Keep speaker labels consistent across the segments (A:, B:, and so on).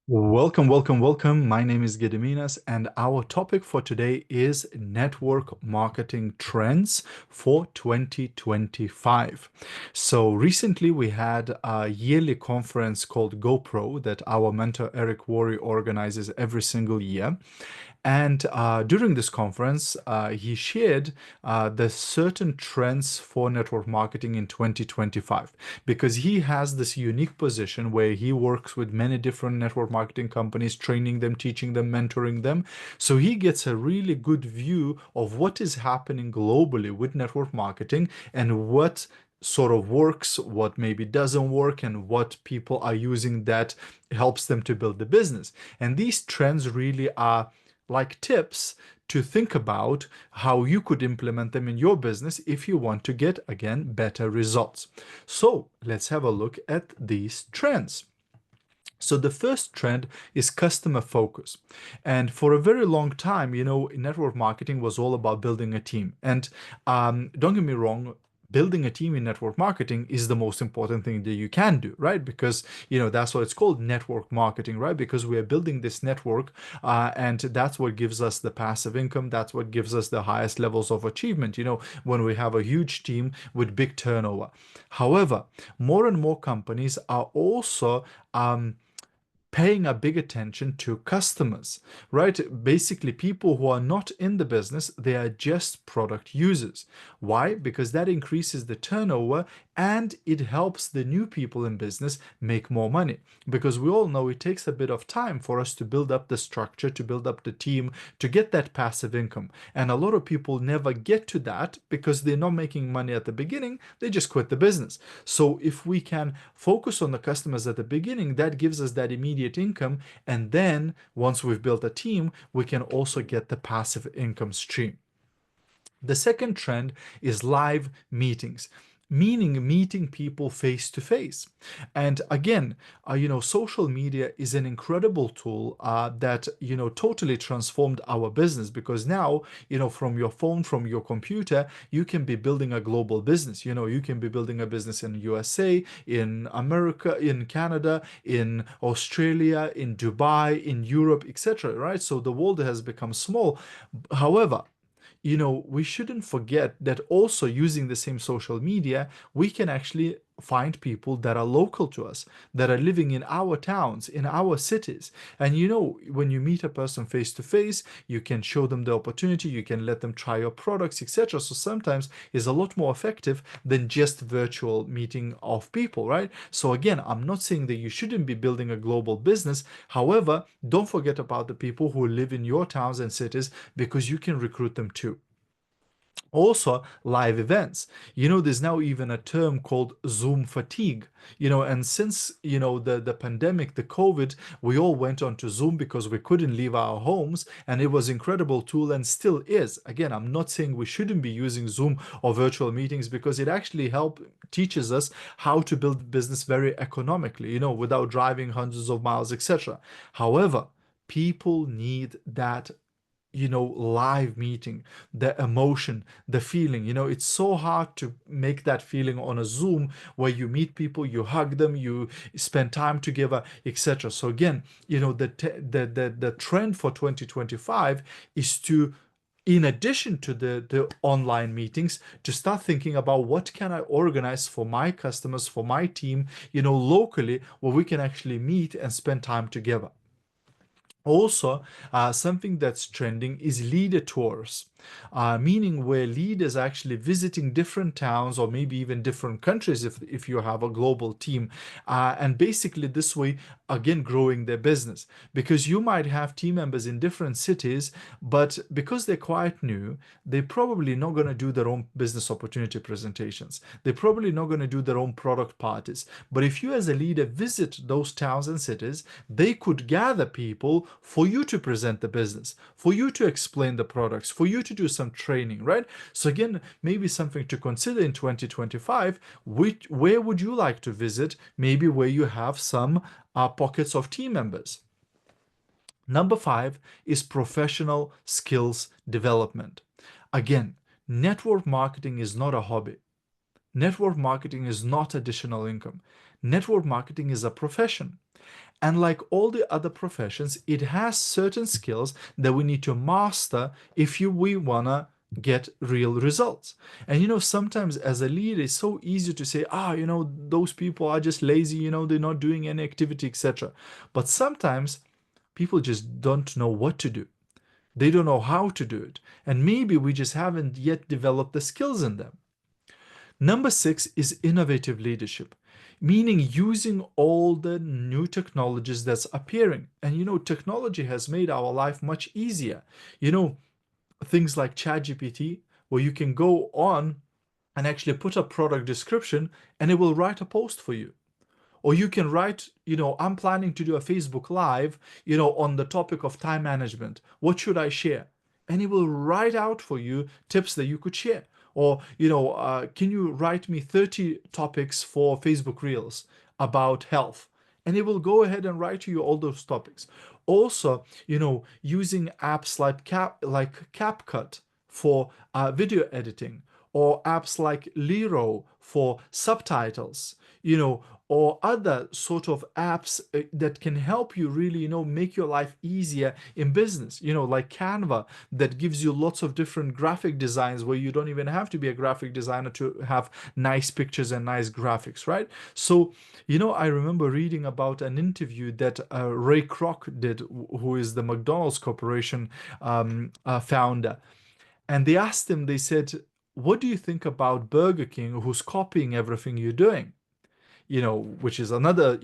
A: Welcome, welcome, welcome. My name is Gediminas, and our topic for today is network marketing trends for 2025. So, recently we had a yearly conference called GoPro that our mentor Eric Worre organizes every single year. And during this conference, he shared the certain trends for network marketing in 2025 because he has this unique position where he works with many different network marketing companies, training them, teaching them, mentoring them. So he gets a really good view of what is happening globally with network marketing and what sort of works, what maybe doesn't work, and what people are using that helps them to build the business. And these trends really are like tips to think about how you could implement them in your business if you want to get, again, better results. So let's have a look at these trends. So the first trend is customer focus. And for a very long time, network marketing was all about building a team. And don't get me wrong, building a team in network marketing is the most important thing that you can do, right? Because, that's what it's called, network marketing, right? Because we are building this network, and that's what gives us the passive income. That's what gives us the highest levels of achievement, when we have a huge team with big turnover. However, more and more companies are also paying a big attention to customers, right? Basically, people who are not in the business, they are just product users. Why? Because that increases the turnover and it helps the new people in business make more money. Because we all know it takes a bit of time for us to build up the structure, to build up the team, to get that passive income. And a lot of people never get to that because they're not making money at the beginning, they just quit the business. So if we can focus on the customers at the beginning, that gives us that immediate income. And then once we've built a team, we can also get the passive income stream. The second trend is live meetings, meaning meeting people face to face. And again, social media is an incredible tool that, totally transformed our business because now, from your phone, from your computer, you can be building a global business. You can be building a business in USA, in America, in Canada, in Australia, in Dubai, in Europe, etc. Right? So the world has become small. However, we shouldn't forget that also using the same social media, we can actually find people that are local to us, that are living in our towns, in our cities. And when you meet a person face to face, you can show them the opportunity, you can let them try your products, etc. So sometimes it's a lot more effective than just virtual meeting of people, right? So again, I'm not saying that you shouldn't be building a global business. However, don't forget about the people who live in your towns and cities because you can recruit them too. Also, live events. There's now even a term called Zoom fatigue. And since, the pandemic, the COVID, we all went on to Zoom because we couldn't leave our homes, and it was incredible tool and still is. Again, I'm not saying we shouldn't be using Zoom or virtual meetings because it actually teaches us how to build business very economically, without driving hundreds of miles, etc. However, people need that live meeting, the emotion, the feeling. It's so hard to make that feeling on a Zoom where you meet people, you hug them, you spend time together, etc. So again, the trend for 2025 is to, in addition to the online meetings, to start thinking about what can I organize for my customers, for my team, locally, where we can actually meet and spend time together. Also, something that's trending is leader tours, meaning where leaders actually visiting different towns or maybe even different countries if you have a global team. And basically, this way, again, growing their business. Because you might have team members in different cities, but because they're quite new, they're probably not going to do their own business opportunity presentations. They're probably not going to do their own product parties. But if you as a leader visit those towns and cities, they could gather people for you to present the business, for you to explain the products, for you to do some training, right? So again, maybe something to consider in 2025, where would you like to visit? Maybe where you have some pockets of team members. Number 5 is professional skills development. Again, network marketing is not a hobby. Network marketing is not additional income. Network marketing is a profession. And like all the other professions, it has certain skills that we need to master if we wanna get real results. And sometimes as a leader, it's so easy to say, those people are just lazy, they're not doing any activity, etc. But sometimes people just don't know what to do. They don't know how to do it. And maybe we just haven't yet developed the skills in them. Number six is innovative leadership, meaning using all the new technologies that's appearing. And technology has made our life much easier. Things like ChatGPT, where you can go on and actually put a product description and it will write a post for you. Or you can write, I'm planning to do a Facebook Live, on the topic of time management. What should I share? And it will write out for you tips that you could share. Or, can you write me 30 topics for Facebook Reels about health? And it will go ahead and write to you all those topics. Also, using apps like CapCut for video editing, or apps like Lero for subtitles, or other sort of apps that can help you really, make your life easier in business, like Canva, that gives you lots of different graphic designs where you don't even have to be a graphic designer to have nice pictures and nice graphics, right? So, I remember reading about an interview that Ray Kroc did, who is the McDonald's Corporation founder. And they asked him, they said, what do you think about Burger King, who's copying everything you're doing? Which is another,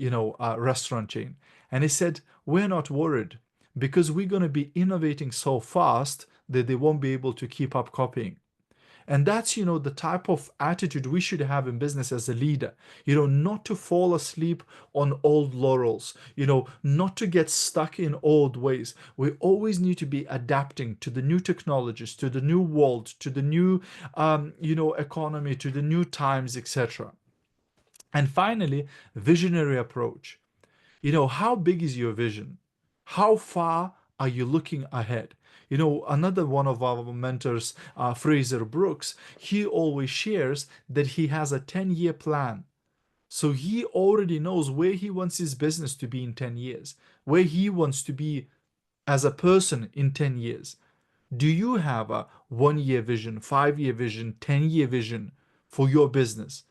A: restaurant chain. And he said, we're not worried because we're going to be innovating so fast that they won't be able to keep up copying. And that's, the type of attitude we should have in business as a leader, not to fall asleep on old laurels, not to get stuck in old ways. We always need to be adapting to the new technologies, to the new world, to the new, economy, to the new times, etc. And finally, visionary approach. How big is your vision? How far are you looking ahead? Another one of our mentors, Fraser Brooks, he always shares that he has a 10-year plan. So he already knows where he wants his business to be in 10 years, where he wants to be as a person in 10 years. Do you have a 1-year vision, 5-year vision, 10-year vision for your business?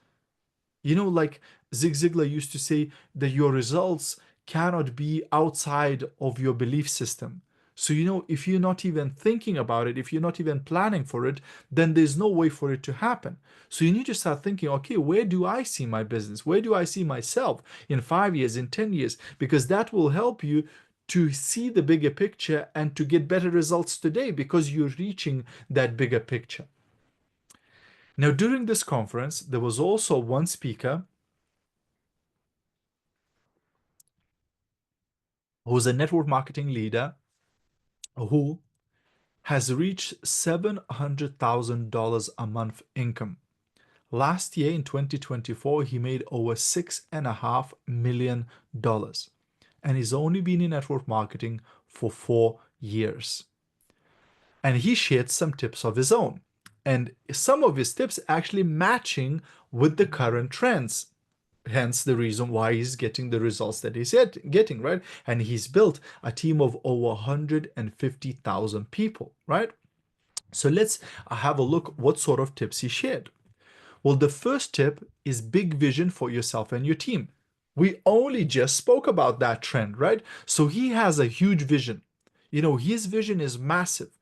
A: Like Zig Ziglar used to say that your results cannot be outside of your belief system. So, if you're not even thinking about it, if you're not even planning for it, then there's no way for it to happen. So you need to start thinking, okay, where do I see my business? Where do I see myself in 5 years, in 10 years? Because that will help you to see the bigger picture and to get better results today because you're reaching that bigger picture. Now, during this conference, there was also one speaker who's a network marketing leader who has reached $700,000 a month income. Last year in 2024, he made over $6.5 million. And he's only been in network marketing for 4 years. And he shared some tips of his own. And some of his tips actually matching with the current trends. Hence the reason why he's getting the results that he's getting, right? And he's built a team of over 150,000 people, right? So let's have a look what sort of tips he shared. Well, the first tip is big vision for yourself and your team. We only just spoke about that trend, right? So he has a huge vision. His vision is massive.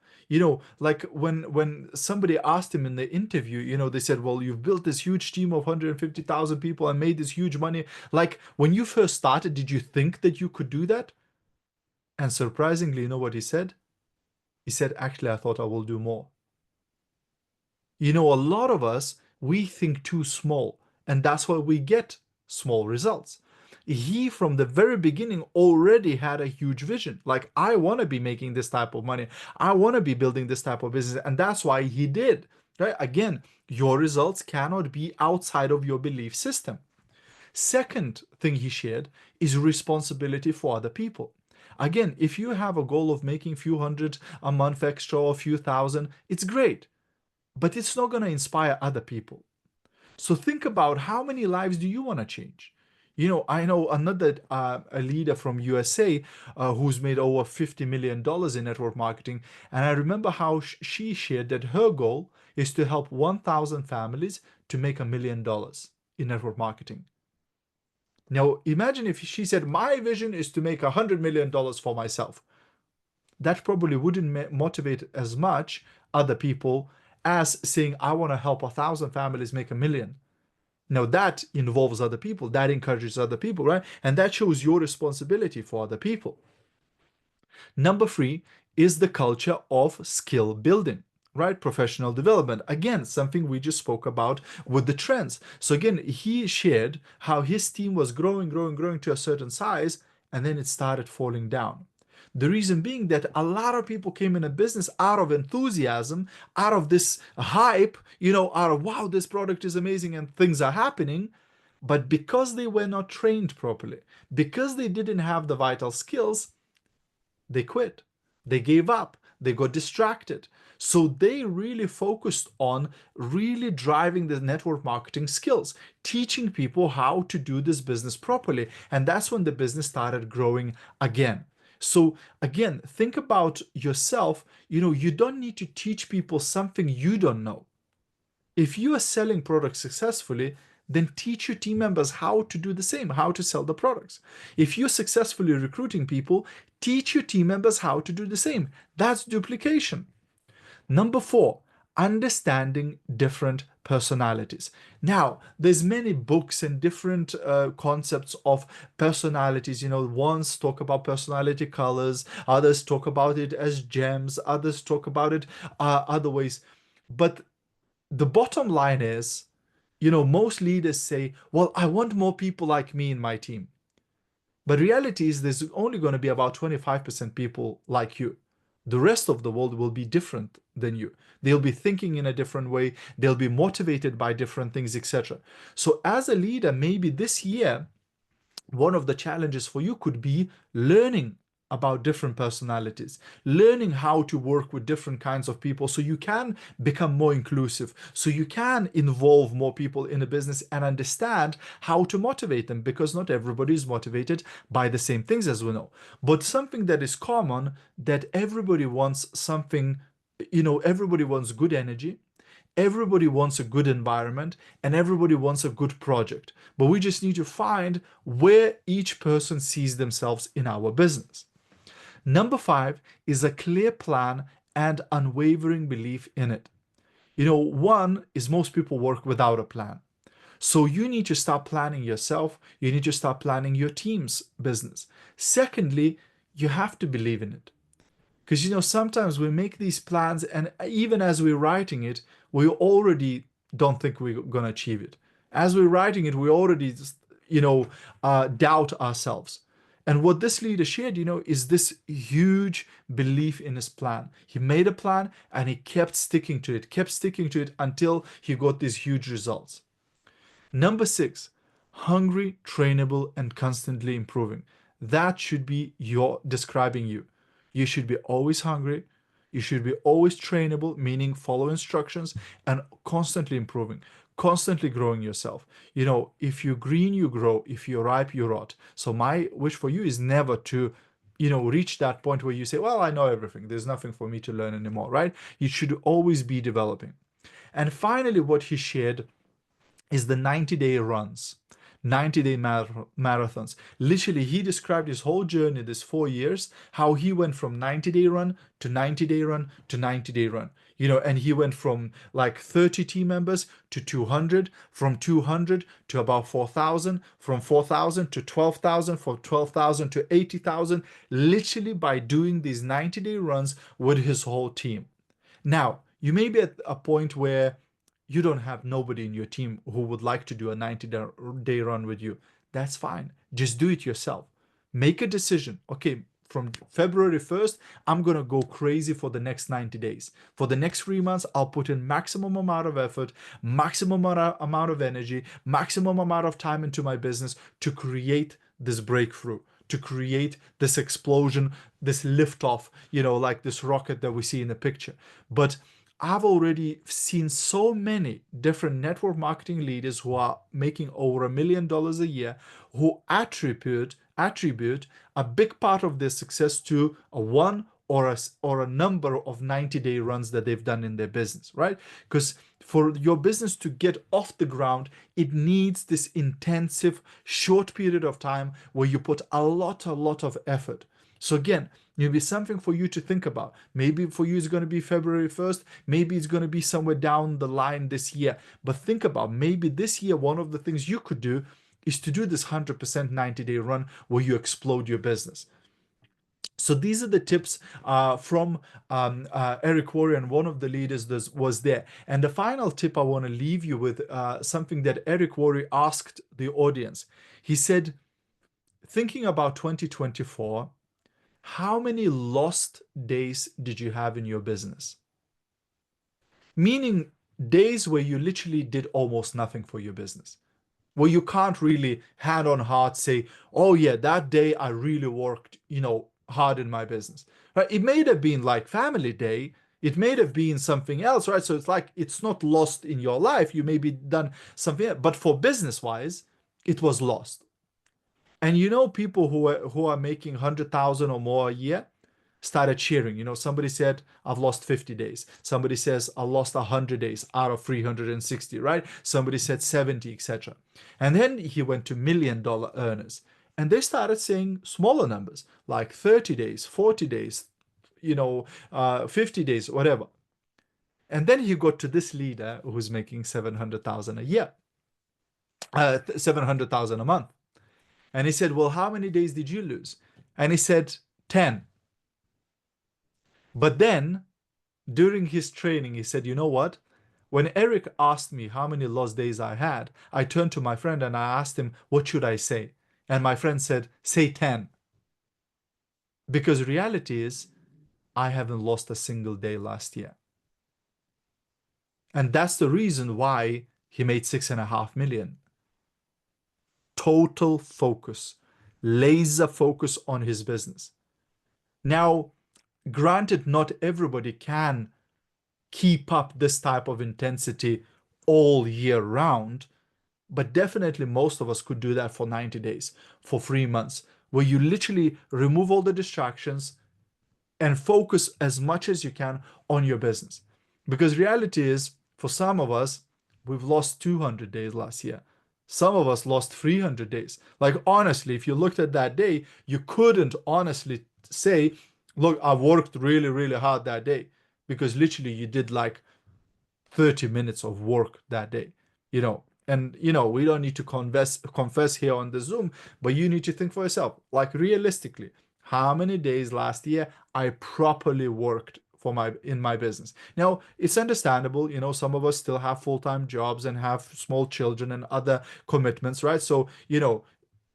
A: Like when somebody asked him in the interview, they said, well, you've built this huge team of 150,000 people and made this huge money. Like when you first started, did you think that you could do that? And surprisingly, you know what he said? He said, actually, I thought I will do more. A lot of us, we think too small, and that's why we get small results. He, from the very beginning, already had a huge vision. Like, I want to be making this type of money. I want to be building this type of business. And that's why he did. Right? Again, your results cannot be outside of your belief system. Second thing he shared is responsibility for other people. Again, if you have a goal of making a few hundred a month extra or a few thousand, it's great, but it's not going to inspire other people. So think about how many lives do you want to change? I know another a leader from USA who's made over $50 million in network marketing, and I remember how she shared that her goal is to help 1,000 families to make $1 million in network marketing. Now, imagine if she said, "My vision is to make $100 million for myself." That probably wouldn't motivate as much other people as saying, "I want to help 1,000 families make 1 million." Now that involves other people, that encourages other people, right? And that shows your responsibility for other people. Number three is the culture of skill building, right? Professional development. Again, something we just spoke about with the trends. So again, he shared how his team was growing, growing, growing to a certain size, and then it started falling down. The reason being that a lot of people came in a business out of enthusiasm, out of this hype, out of, wow, this product is amazing and things are happening. But because they were not trained properly, because they didn't have the vital skills, they quit. They gave up. They got distracted. So they really focused on really driving the network marketing skills, teaching people how to do this business properly. And that's when the business started growing again. So again, think about yourself. You don't need to teach people something you don't know. If you are selling products successfully, then teach your team members how to do the same, how to sell the products. If you're successfully recruiting people, teach your team members how to do the same. That's duplication. Number four, understanding different personalities. Now, there's many books and different concepts of personalities. Ones talk about personality colors, others talk about it as gems, others talk about it other ways. But the bottom line is, most leaders say, well, I want more people like me in my team. But reality is there's only going to be about 25% people like you. The rest of the world will be different than you. They'll be thinking in a different way. They'll be motivated by different things, etc. So as a leader, maybe this year, one of the challenges for you could be learning about different personalities, learning how to work with different kinds of people so you can become more inclusive, so you can involve more people in a business and understand how to motivate them, because not everybody is motivated by the same things, as we know. But something that is common, that everybody wants something, everybody wants good energy. Everybody wants a good environment and everybody wants a good project. But we just need to find where each person sees themselves in our business. Number five is a clear plan and unwavering belief in it. One is most people work without a plan. So you need to start planning yourself. You need to start planning your team's business. Secondly, you have to believe in it. Because sometimes we make these plans, and even as we're writing it, we already don't think we're gonna achieve it. As we're writing it, we already just, doubt ourselves. And what this leader shared, is this huge belief in his plan. He made a plan and he kept sticking to it, until he got these huge results. Number six, hungry, trainable, and constantly improving. That should be your describing you. You should be always hungry. You should be always trainable, meaning follow instructions and constantly improving, constantly growing yourself. If you're green, you grow. If you're ripe, you rot. So my wish for you is never to, reach that point where you say, well, I know everything. There's nothing for me to learn anymore, right? You should always be developing. And finally, what he shared is the 90-day runs, 90-day marathons. Literally, he described his whole journey, this 4 years, how he went from 90-day run to 90-day run to 90-day run. And he went from like 30 team members to 200, from 200 to about 4,000, from 4,000 to 12,000, from 12,000 to 80,000, literally by doing these 90-day runs with his whole team. Now, you may be at a point where you don't have nobody in your team who would like to do a 90-day run with you. That's fine. Just do it yourself. Make a decision. Okay, from February 1st, I'm going to go crazy for the next 90 days. For the next 3 months, I'll put in maximum amount of effort, maximum amount of energy, maximum amount of time into my business to create this breakthrough, to create this explosion, this liftoff, like this rocket that we see in the picture. But I've already seen so many different network marketing leaders who are making over $1 million a year who attribute a big part of their success to a one or a number of 90-day runs that they've done in their business, right? Because for your business to get off the ground, it needs this intensive short period of time where you put a lot of effort. So again, maybe something for you to think about. Maybe for you it's going to be February 1st. Maybe it's going to be somewhere down the line this year. But think about maybe this year, one of the things you could do is to do this 100% 90-day run where you explode your business. So these are the tips from Eric Warren, one of the leaders was there. And the final tip I want to leave you with something that Eric Warren asked the audience. He said, thinking about 2024, how many lost days did you have in your business? Meaning days where you literally did almost nothing for your business, where you can't really hand on heart say, oh yeah, that day I really worked, hard in my business. Right? It may have been like family day, it may have been something else, right? So it's like it's not lost in your life. You maybe done something else, but for business wise, it was lost. And people who are making 100,000 or more a year started cheering. Somebody said, I've lost 50 days. Somebody says, I lost 100 days out of 360, right? Somebody said 70, etc. And then he went to $1 million earners. And they started saying smaller numbers, like 30 days, 40 days, 50 days, whatever. And then he got to this leader who's making 700,000 a year, 700,000 a month. And he said, well, how many days did you lose? And he said, 10. But then during his training, he said, you know what? When Eric asked me how many lost days I had, I turned to my friend and I asked him, what should I say? And my friend said, say 10. Because reality is, I haven't lost a single day last year. And that's the reason why he made 6.5 million. Total focus, laser focus on his business. Now, granted, not everybody can keep up this type of intensity all year round, but definitely most of us could do that for 90 days, for 3 months, where you literally remove all the distractions and focus as much as you can on your business. Because reality is, for some of us, we've lost 200 days last year. Some of us lost 300 days. Like, honestly, if you looked at that day, you couldn't honestly say, look, I worked really, really hard that day. Because literally you did like 30 minutes of work that day, and we don't need to confess here on the Zoom, but you need to think for yourself, like realistically, how many days last year I properly worked in my business. Now, it's understandable, some of us still have full-time jobs and have small children and other commitments, right? So,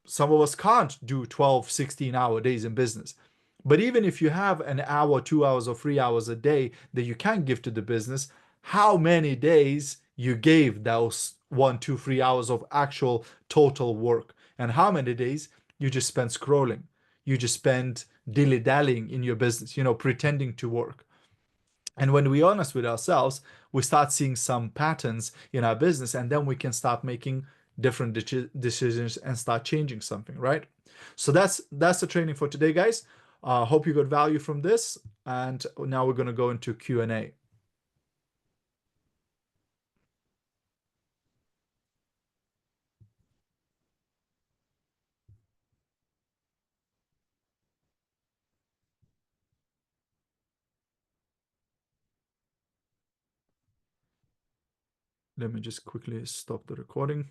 A: some of us can't do 12, 16-hour days in business. But even if you have an hour, 2 hours, or 3 hours a day that you can give to the business, how many days you gave those 1, 2, 3 hours of actual total work, and how many days you just spent scrolling, you just spent dilly-dallying in your business, pretending to work. And when we're honest with ourselves, we start seeing some patterns in our business, and then we can start making different decisions and start changing something, right? So that's the training for today, guys. Hope you got value from this. And now we're going to go into Q&A. Let me just quickly stop the recording.